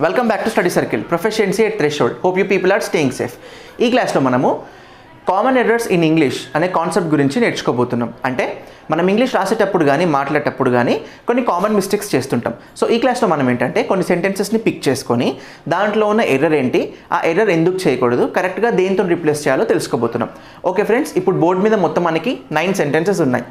Welcome back to study circle proficiency at threshold. Hope you people are staying safe. ఈ క్లాస్లో మనము common errors in English అనే concept గురించి నేర్చుకోబోతున్నాం. అంటే మనం ఇంగ్లీష్ రాసేటప్పుడు కానీ మాట్లాడేటప్పుడు కానీ కొన్ని కామన్ మిస్టేక్స్ చేస్తుంటాం. సో ఈ క్లాస్లో మనం ఏంటంటే కొన్ని సెంటెన్సెస్ని పిక్ చేసుకొని దాంట్లో ఉన్న ఎర్రర్ ఏంటి, ఆ ఎర్రర్ ఎందుకు చేయకూడదు, కరెక్ట్గా దేంతో రిప్లేస్ చేయాలో తెలుసుకోబోతున్నాం. ఓకే ఫ్రెండ్స్, ఇప్పుడు బోర్డు మీద మొత్తం మనకి 9 సెంటెన్సెస్ ఉన్నాయి.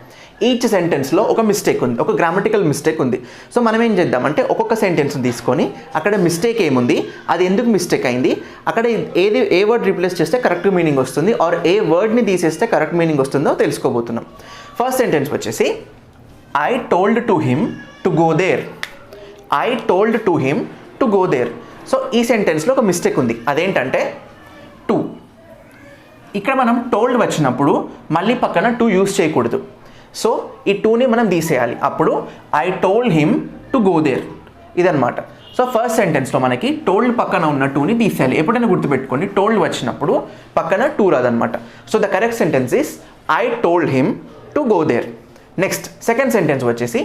ఈచ్ సెంటెన్స్లో ఒక మిస్టేక్ ఉంది, ఒక గ్రామటికల్ మిస్టేక్ ఉంది. సో మనం ఏం చేద్దామంటే ఒక్కొక్క సెంటెన్స్ని తీసుకొని అక్కడ మిస్టేక్ ఏముంది, అది ఎందుకు మిస్టేక్ అయింది, అక్కడ ఏ వర్డ్ రిప్లేస్ చేస్తే కరెక్ట్ మీనింగ్ వస్తుంది, ఆర్ ఏ వర్డ్ని తీసేస్తే కరెక్ట్ మీనింగ్ వస్తుందో తెలుసుకోబోతున్నాం. ఫస్ట్ సెంటెన్స్ వచ్చేసి I told to him to go there. I told to him to go there. So ఈ సెంటెన్స్లో ఒక మిస్టేక్ ఉంది, అదేంటంటే టు. ఇక్కడ మనం టోల్డ్ వచ్చినప్పుడు మళ్ళీ పక్కన టు యూస్ చేయకూడదు. సో ఈ టూని మనం తీసేయాలి. అప్పుడు I told him to go there ఇదనమాట. సో ఫస్ట్ సెంటెన్స్లో మనకి టోల్డ్ పక్కన ఉన్న టూని తీసేయాలి. ఎప్పుడైనా గుర్తుపెట్టుకోండి, టోల్డ్ వచ్చినప్పుడు పక్కన టూ రాదనమాట. So the correct sentence is I told him to go there. Next second sentence వచ్చేసి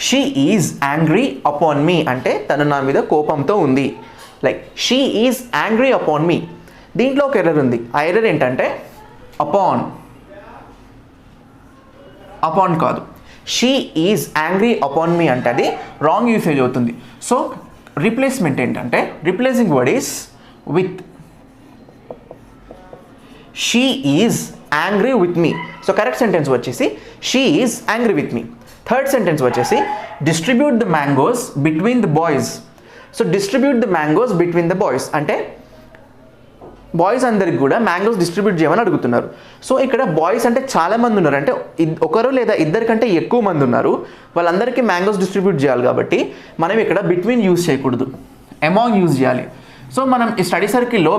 she is angry upon me. అంటే తను నా మీద కోపంతో ఉంది. Like she is angry upon me. దీంట్లో ఒక ఎర్రర్ ఉంది. ఆ ఎర్రర్ ఏంటంటే అపాన్. అపాన్ కాదు, she is angry upon me అంటే అది రాంగ్ యూసేజ్ అవుతుంది. సో రీప్లేస్మెంట్ ఏంటంటే replacing word is with. She is angry with me. So correct sentence వచ్చేసి she is angry with me. Third sentence వచ్చేసి distribute the mangoes between the boys. So distribute the mangoes between the boys అంటే boys అందరికి కూడా mangoes distribute చేయమని అడుగుతున్నారు. So ఇక్కడ boys అంటే చాలామంది ఉన్నారు, అంటే ఒకరు లేదా ఇద్దరి కంటే ఎక్కువ మంది ఉన్నారు, వాళ్ళందరికీ మ్యాంగోస్ డిస్ట్రిబ్యూట్ చేయాలి. కాబట్టి మనం ఇక్కడ బిట్వీన్ యూజ్ చేయకూడదు, అమాంగ్ యూజ్ చేయాలి. సో మనం ఈ స్టడీ సర్కిల్లో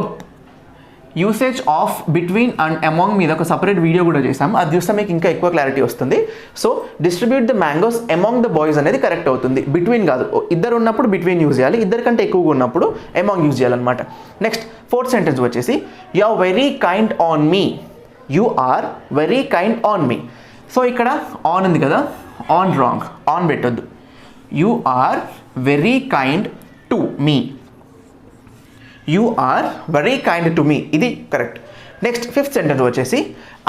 usage of between and among మీద ఒక సపరేట్ వీడియో కూడా చేసాం. అది చూస్తే మీకు ఇంకా ఎక్కువ క్లారిటీ వస్తుంది. So distribute the mangoes among the boys అనేది కరెక్ట్ అవుతుంది, బిట్వీన్ కాదు. ఇద్దరు ఉన్నప్పుడు బిట్వీన్ యూజ్ చేయాలి, ఇద్దరి కంటే ఎక్కువగా ఉన్నప్పుడు అమాంగ్ యూజ్ చేయాలన్నమాట. నెక్స్ట్ ఫోర్త్ సెంటెన్స్ వచ్చేసి you are very kind on me. You are very kind on me. So ఇక్కడ ఆన్ ఉంది కదా, ఆన్ రాంగ్, ఆన్ పెట్టొద్దు. You are very kind to me. You are very kind to me, ఇది correct. Next fifth sentence వచ్చేసి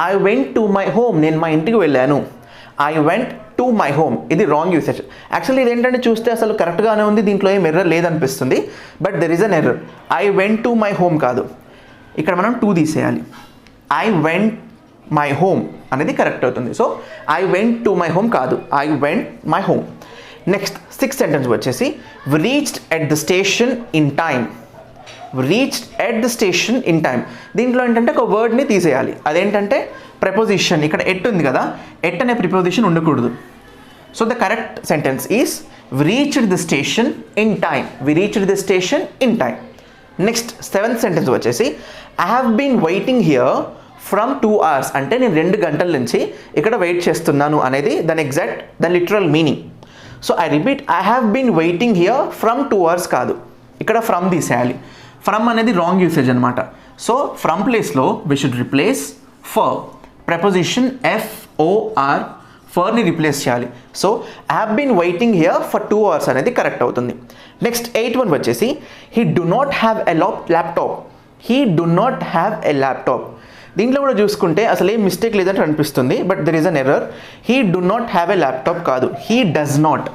I went to my home. నేను మా ఇంటికి వెళ్ళాను. I went to my home, ఇది రాంగ్ యూసేజ్. యాక్చువల్లీ ఇది ఏంటంటే చూస్తే అసలు కరెక్ట్గానే ఉంది, దీంట్లో ఏం ఎర్రర్ లేదనిపిస్తుంది. But there is an error. I went to my home కాదు, ఇక్కడ మనం టూ తీసేయాలి. ఐ వెంట్ మై హోమ్ అనేది కరెక్ట్ అవుతుంది. So I went to my home కాదు, I went my home. Next sixth sentence వచ్చేసి reached at the station in time. Reached at the station in time. దీంట్లో ఏంటంటే ఒక వర్డ్ని తీసేయాలి, అదేంటంటే ప్రిపోజిషన్. ఇక్కడ ఎట్ ఉంది కదా, ఎట్ అనే ప్రిపోజిషన్ ఉండకూడదు. So the correct sentence is we reached the station in time. We reached the station in time. Next seventh sentence వచ్చేసి I have been waiting here from 2 hours. అంటే నేను 2 గంటల నుంచి ఇక్కడ వెయిట్ చేస్తున్నాను అనేది దాని literal meaning. So I repeat, I have been waiting here from 2 hours కాదు, ఇక్కడ ఫ్రమ్ తీసేయాలి. ఫ్రమ్ అనేది రాంగ్ యూసేజ్ అనమాట. సో ఫ్రమ్ ప్లేస్లో we should replace for. Preposition FOR, ఫర్ని రిప్లేస్ చేయాలి. So I have been waiting here for 2 hours అనేది correct అవుతుంది. నెక్స్ట్ 8th వన్ వచ్చేసి he do not have a laptop. He do not have a laptop. దీంట్లో కూడా చూసుకుంటే అసలు ఏం మిస్టేక్ లేదని అనిపిస్తుంది, but there is an error. He do not have a laptop కాదు, he does not.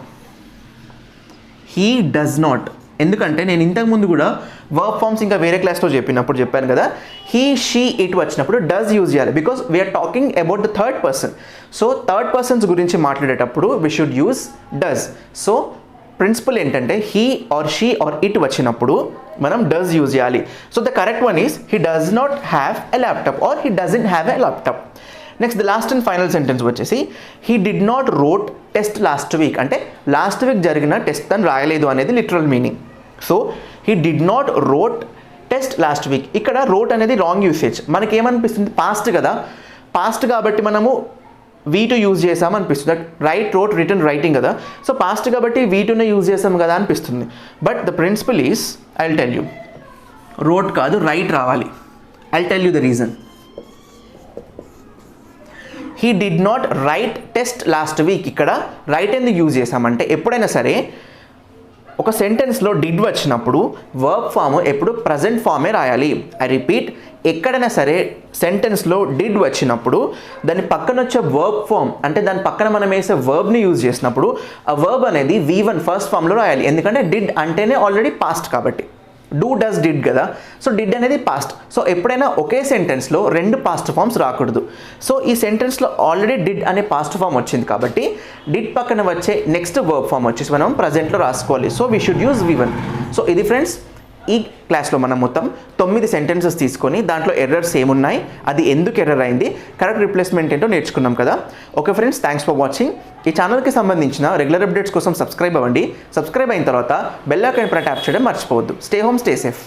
He does not. ఎందుకంటే నేను ఇంతకుముందు కూడా వర్బ్ ఫార్మ్స్ ఇంకా వేరే క్లాస్లో చెప్పాను కదా, హీ షీ ఇట్ వచ్చినప్పుడు డస్ యూజ్ చేయాలి, because we are talking about the third person. So third persons గురించి మాట్లాడేటప్పుడు we should use does. So principle ఏంటంటే he or she or it వచ్చినప్పుడు మనం డస్ యూజ్ చేయాలి. So the correct one is he does not have a laptop or he doesn't have a laptop. Next the last and final sentence వచ్చేసి he did not wrote test last week. అంటే last week జరిగిన test తను రాయలేదు అనేది literal meaning. So he did not wrote test last week. ఇక్కడ wrote అనేది wrong usage. మనకి ఏమనిపిస్తుంది, పాస్ట్ కదా, పాస్ట్ కాబట్టి మనము V2 యూజ్ చేసాం అనిపిస్తుంది. రైట్, రోట్, రిటర్న్, రైటింగ్ కదా. సో పాస్ట్ కాబట్టి V2నే యూజ్ చేసాం కదా అనిపిస్తుంది. But the principal is, I will tell you, wrote కాదు రైట్ రావాలి. I will tell you the reason. He did not right test last week. ఇక్కడ రైట్ ఎందుకు use చేసామంటే ఎప్పుడైనా సరే ఒక సెంటెన్స్లో డిడ్ వచ్చినప్పుడు వర్బ్ ఫామ్ ఎప్పుడు ప్రజెంట్ ఫామే రాయాలి. ఐ రిపీట్, ఎక్కడైనా సరే సెంటెన్స్లో డిడ్ వచ్చినప్పుడు దాని పక్కన వచ్చే వర్బ్ ఫామ్ అంటే దాని పక్కన మనం వేసే వర్బ్ని యూజ్ చేసినప్పుడు ఆ వర్బ్ అనేది V1 ఫస్ట్ ఫామ్లో రాయాలి. ఎందుకంటే డిడ్ అంటేనే ఆల్రెడీ పాస్ట్ కాబట్టి. డూ డస్ డిడ్ కదా, సో డిడ్ అనేది పాస్ట్. సో ఎప్పుడైనా ఒకే సెంటెన్స్లో రెండు పాస్ట్ ఫామ్స్ రాకూడదు. సో ఈ సెంటెన్స్లో ఆల్రెడీ డిడ్ అనే పాస్ట్ ఫామ్ వచ్చింది కాబట్టి డిడ్ పక్కన వచ్చే నెక్స్ట్ వర్బ్ ఫామ్ వచ్చేసి మనం ప్రజెంట్లో రాసుకోవాలి. So we should use V1. So ఇది ఫ్రెండ్స్, ఈ క్లాస్లో మనం మొత్తం 9 సెంటెన్సెస్ తీసుకొని దాంట్లో ఎర్రర్స్ ఏమున్నాయి, అది ఎందుకు ఎర్రర్ అయింది, కరెక్ట్ రిప్లేస్మెంట్ ఏంటో నేర్చుకున్నాం కదా. Okay friends, thanks for watching. ఈ ఛానల్కి సంబంధించిన రెగ్యులర్ అప్డేట్స్ కోసం సబ్స్క్రైబ్ అవ్వండి. సబ్స్క్రైబ్ అయిన తర్వాత బెల్ ఐకాన్ పైన ట్యాప్ చేయడం మర్చిపోవద్దు. Stay home, stay safe.